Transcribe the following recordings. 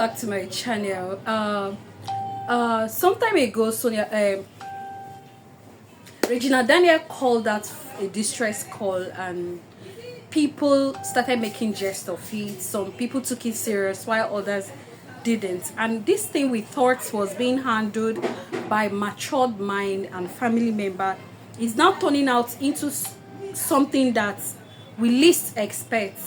Back to my channel. Some time ago, Regina Daniel called out a distress call, and people started making jest of it. Some people took it serious, while others didn't. And this thing we thought was being handled by matured mind and family member is now turning out into something that we least expect.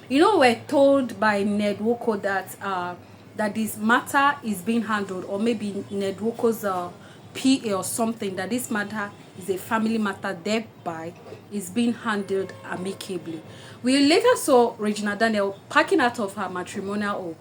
We're told by Ned Woko that this matter is being handled, or maybe Ned Woko's PA or something, that this matter is a family matter, thereby is being handled amicably. We later saw Regina Daniel packing out of her matrimonial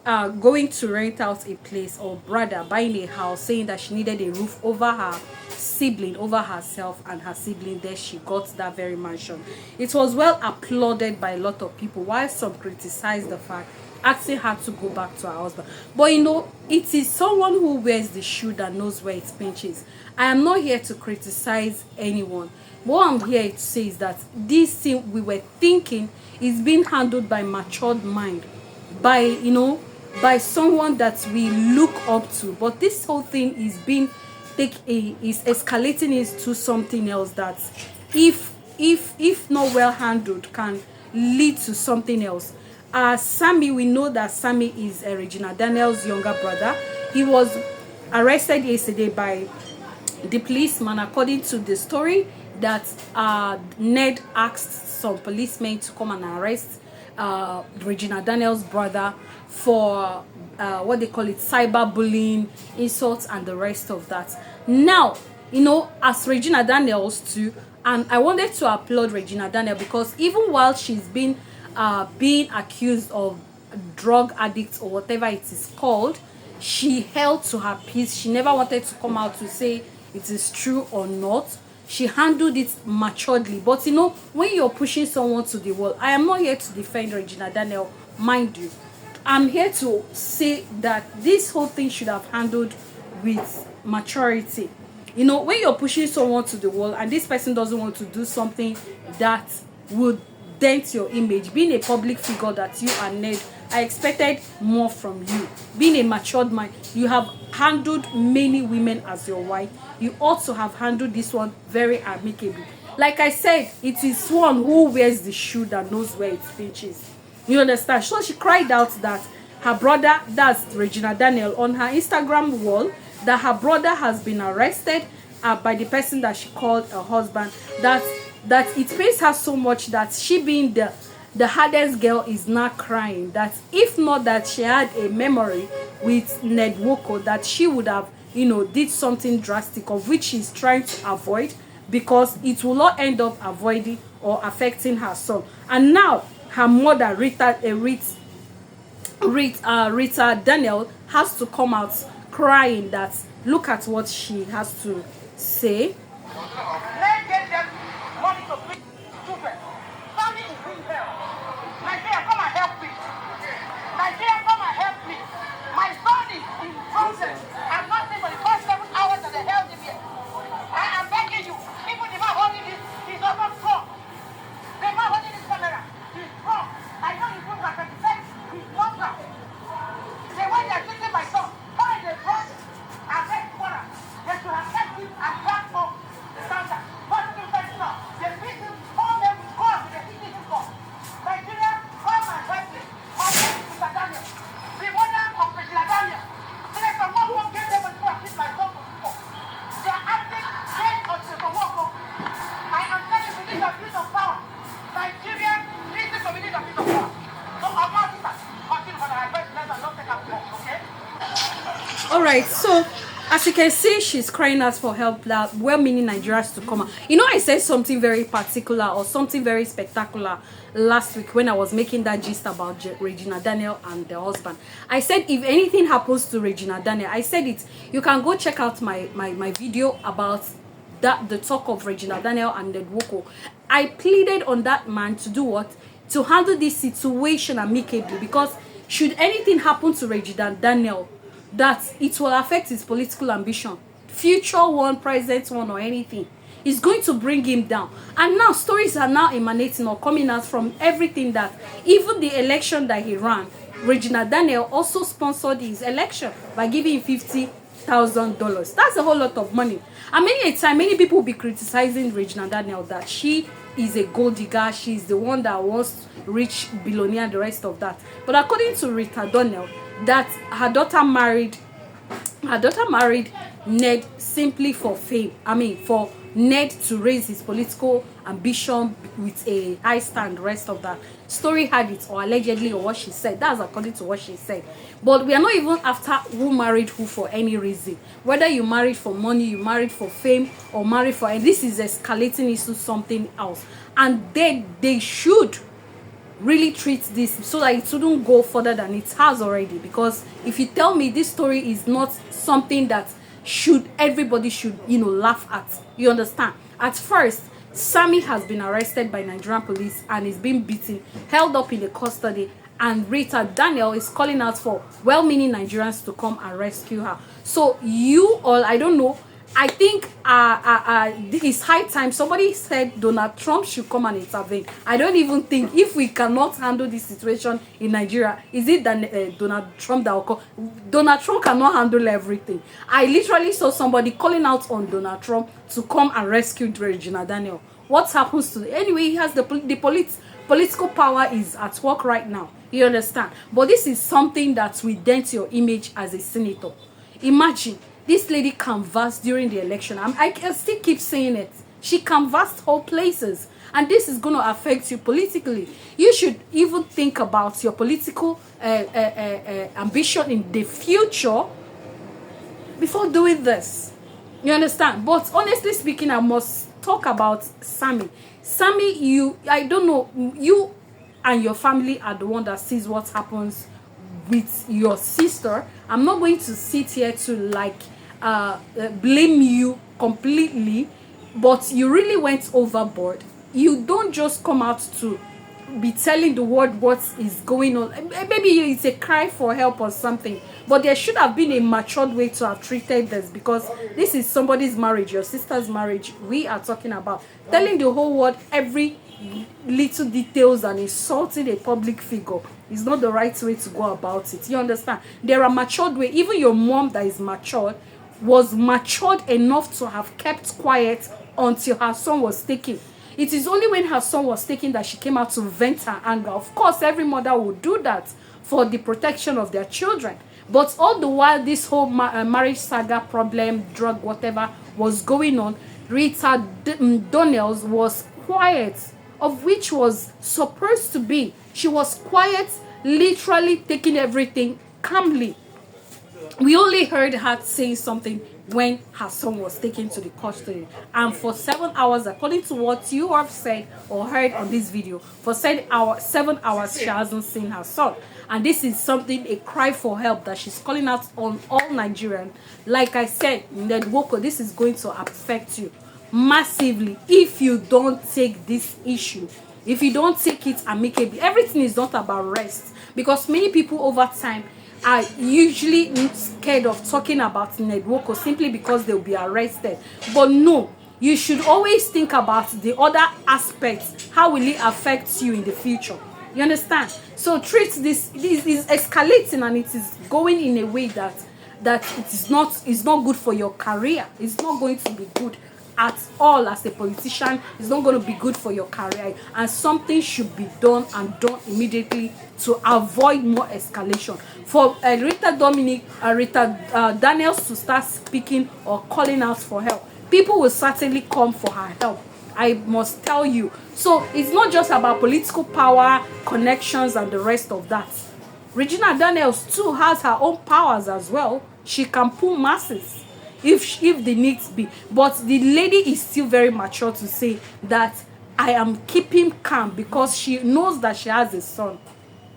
home, going to rent out a place, or rather buying a house, saying that she needed a roof over her sibling, over herself and her sibling. There she got that very mansion. It was well applauded by a lot of people, while some criticized the fact, asking her to go back to her husband. But it is someone who wears the shoe that knows where it pinches. I am not here to criticize anyone. What I'm here to say is that this thing we were thinking is being handled by matured mind, by someone that we look up to. But this whole thing is is escalating into something else that, if not well handled, can lead to something else. Sammy, we know that Sammy is Regina Daniel's younger brother. He was arrested yesterday by the policeman. According to the story, that Ned asked some policemen to come and arrest Regina Daniel's brother for what they call it, cyberbullying, insults, and the rest of that. Now, as Regina Daniels too, and I wanted to applaud Regina Daniel, because even while she's been being accused of drug addicts or whatever it is called, she held to her peace. She never wanted to come out to say it is true or not. She handled it maturely. But when you're pushing someone to the wall, I am not here to defend Regina Daniel, mind you. I'm here to say that this whole thing should have handled with maturity. When you're pushing someone to the wall and this person doesn't want to do something that would dent your image, being a public figure that you are, Ned, I expected more from you. Being a matured mind, you have handled many women as your wife. You also have handled this one very amicably. Like I said, it is one who wears the shoe that knows where it pinches. You understand? So she cried out that her brother, that's Regina Daniel, on her Instagram wall, that her brother has been arrested by the person that she called her husband. That it pains her so much that she, being the hardest girl, is not crying. That if not that she had a memory with Ned Woko, that she would have, did something drastic, of which she's trying to avoid, because it will not end up avoiding or affecting her son. And now her mother, Rita Daniel, has to come out crying. That look at what she has to say. Let's get them money to feed children. Family is being held. Nigeria, come and help me. Nigeria, come and help me. My son is in process. I'm not saying for the first 7 hours that they held him here. I am begging you. Even the man holding this, he's also strong. The man holding this camera, he's strong. I know he's from my 26. He's stronger. The way they're treating my son, why they brought a red corner? They should have kept him and back home. All right, so as you can see, she's crying out for help, that well-meaning Nigerians to come out. I said something very particular, or something very spectacular, last week when I was making that gist about Regina Daniel and the husband. I said, if anything happens to Regina Daniel, I said it, you can go check out my video about the talk of Regina Daniel and Ned Woko. I pleaded on that man to do what? To handle this situation amicably, because should anything happen to Regina Daniel, that it will affect his political ambition, future one, present one, or anything, is going to bring him down. And now stories are now emanating or coming out from everything, that even the election that he ran, Regina Daniel also sponsored his election by giving him $50,000. That's a whole lot of money. And many people will be criticizing Regina Daniel that she is a gold digger, she's the one that wants rich billionaire, the rest of that. But according to Rita Daniel, that her daughter married Ned simply for fame. I mean, for Ned to raise his political ambition with a high stand, the rest of that. Story had it, or allegedly, or what she said. That's according to what she said. But we are not even after who married who for any reason. Whether you married for money, you married for fame, or married for... And this is escalating into something else. And they should really treat this so that it shouldn't go further than it has already. Because if you tell me this story is not something that everybody should laugh at, you understand? At first, Sammy has been arrested by Nigerian police and is being beaten, held up in the custody, and Rita Daniel is calling out for well-meaning Nigerians to come and rescue her. So you all, I don't know, I think it's high time. Somebody said Donald Trump should come and intervene. I don't even think, if we cannot handle this situation in Nigeria, is it that Donald Trump that will come? Donald Trump cannot handle everything. I literally saw somebody calling out on Donald Trump to come and rescue Regina Daniel. What happens to... Anyway, he has the political power is at work right now. You understand? But this is something that will dent your image as a senator. Imagine this lady canvassed during the election. I can still keep saying it. She canvassed whole places. And this is going to affect you politically. You should even think about your political ambition in the future before doing this. You understand? But honestly speaking, I must talk about Sammy. Sammy, I don't know, you and your family are the one that sees what happens with your sister. I'm not going to sit here to blame you completely, but you really went overboard. You don't just come out to be telling the world what is going on. Maybe it's a cry for help or something, but there should have been a matured way to have treated this, because this is somebody's marriage, your sister's marriage we are talking about. Telling the whole world every little details and insulting a public figure is not the right way to go about it. You understand? There are matured ways. Even your mom that is matured was matured enough to have kept quiet until her son was taken. It is only when her son was taken that she came out to vent her anger. Of course, every mother would do that for the protection of their children. But all the while this whole marriage saga problem, drug, whatever, was going on, Rita Daniels was quiet, of which was supposed to be. She was quiet, literally taking everything calmly. We only heard her saying something when her son was taken to the custody. And for 7 hours, according to what you have said or heard on this video, for 7 hours, she hasn't seen her son. And this is something, a cry for help that she's calling out on all Nigerians. Like I said, Ned Woko, this is going to affect you massively if you don't take this issue. If you don't take it amicably. Everything is not about rest. Because many people over time are usually scared of talking about Ned Woko simply because they'll be arrested. But no, you should always think about the other aspects. How will it affect you in the future? You understand? So treat this is escalating, and it is going in a way that it's not good for your career. It's not going to be good at all as a politician. It's not going to be good for your career, and something should be done, and done immediately, to avoid more escalation. For Rita Daniels to start speaking or calling out for help, people will certainly come for her help, I must tell you. So it's not just about political power, connections, and the rest of that. Regina Daniels too has her own powers as well. She can pull masses if the needs be. But the lady is still very mature to say that I am keeping calm because she knows that she has a son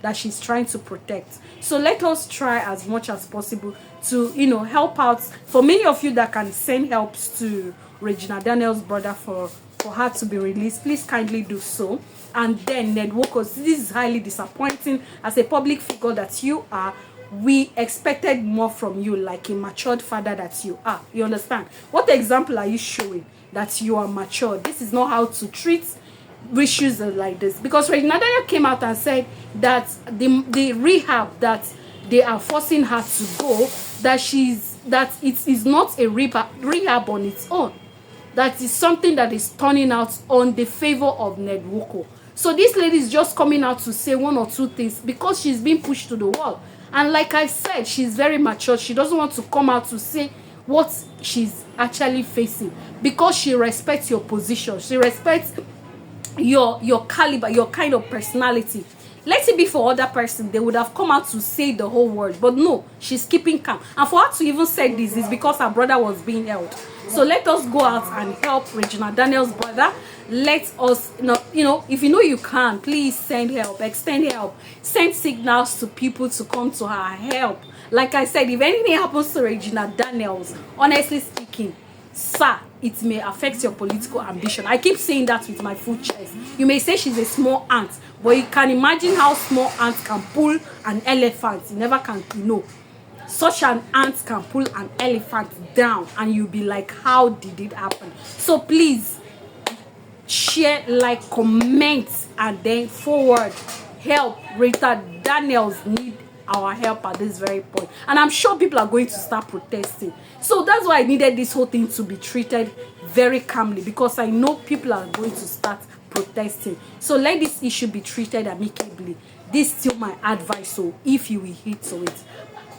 that she's trying to protect. So let us try as much as possible to, help out. For many of you that can send helps to Regina Daniels' brother for her to be released, please kindly do so. And then Ned Woko, this is highly disappointing. As a public figure that you are, we expected more from you, like a matured father that you are. You understand? What example are you showing that you are mature? This is not how to treat issues like this, because Regina Daniel came out and said that the rehab that they are forcing her to go, that it is not a rehab on its own, that is something that is turning out on the favor of Ned Nwoko. So this lady is just coming out to say one or two things because she's being pushed to the wall. And like I said, she's very mature. She doesn't want to come out to say what she's actually facing, because she respects your position. She respects your caliber, your kind of personality. Let it be for other person, they would have come out to say the whole word, but no, she's keeping calm. And for her to even say this is because her brother was being held. So let us go out and help Regina Daniel's brother. Let us, if you know you can, please send help, extend help, send signals to people to come to her help. Like I said, if anything happens to Regina Daniels, honestly speaking, sir, it may affect your political ambition. I keep saying that with my full chest. You may say she's a small ant, but you can imagine how small ants can pull an elephant. You never can know. Such an ant can pull an elephant down, and you'll be like, how did it happen? So please, share, like, comment, and then forward. Help. Rita Daniels need our help at this very point, and I'm sure people are going to start protesting. So that's why I needed this whole thing to be treated very calmly, because I know people are going to start protesting. So let this issue be treated amicably. This is still my advice, so if you will heed to it.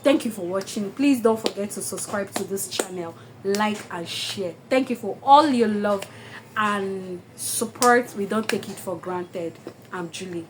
Thank you for watching. Please don't forget to subscribe to this channel, like and share. Thank you for all your love and support. We don't take it for granted. I'm Julie.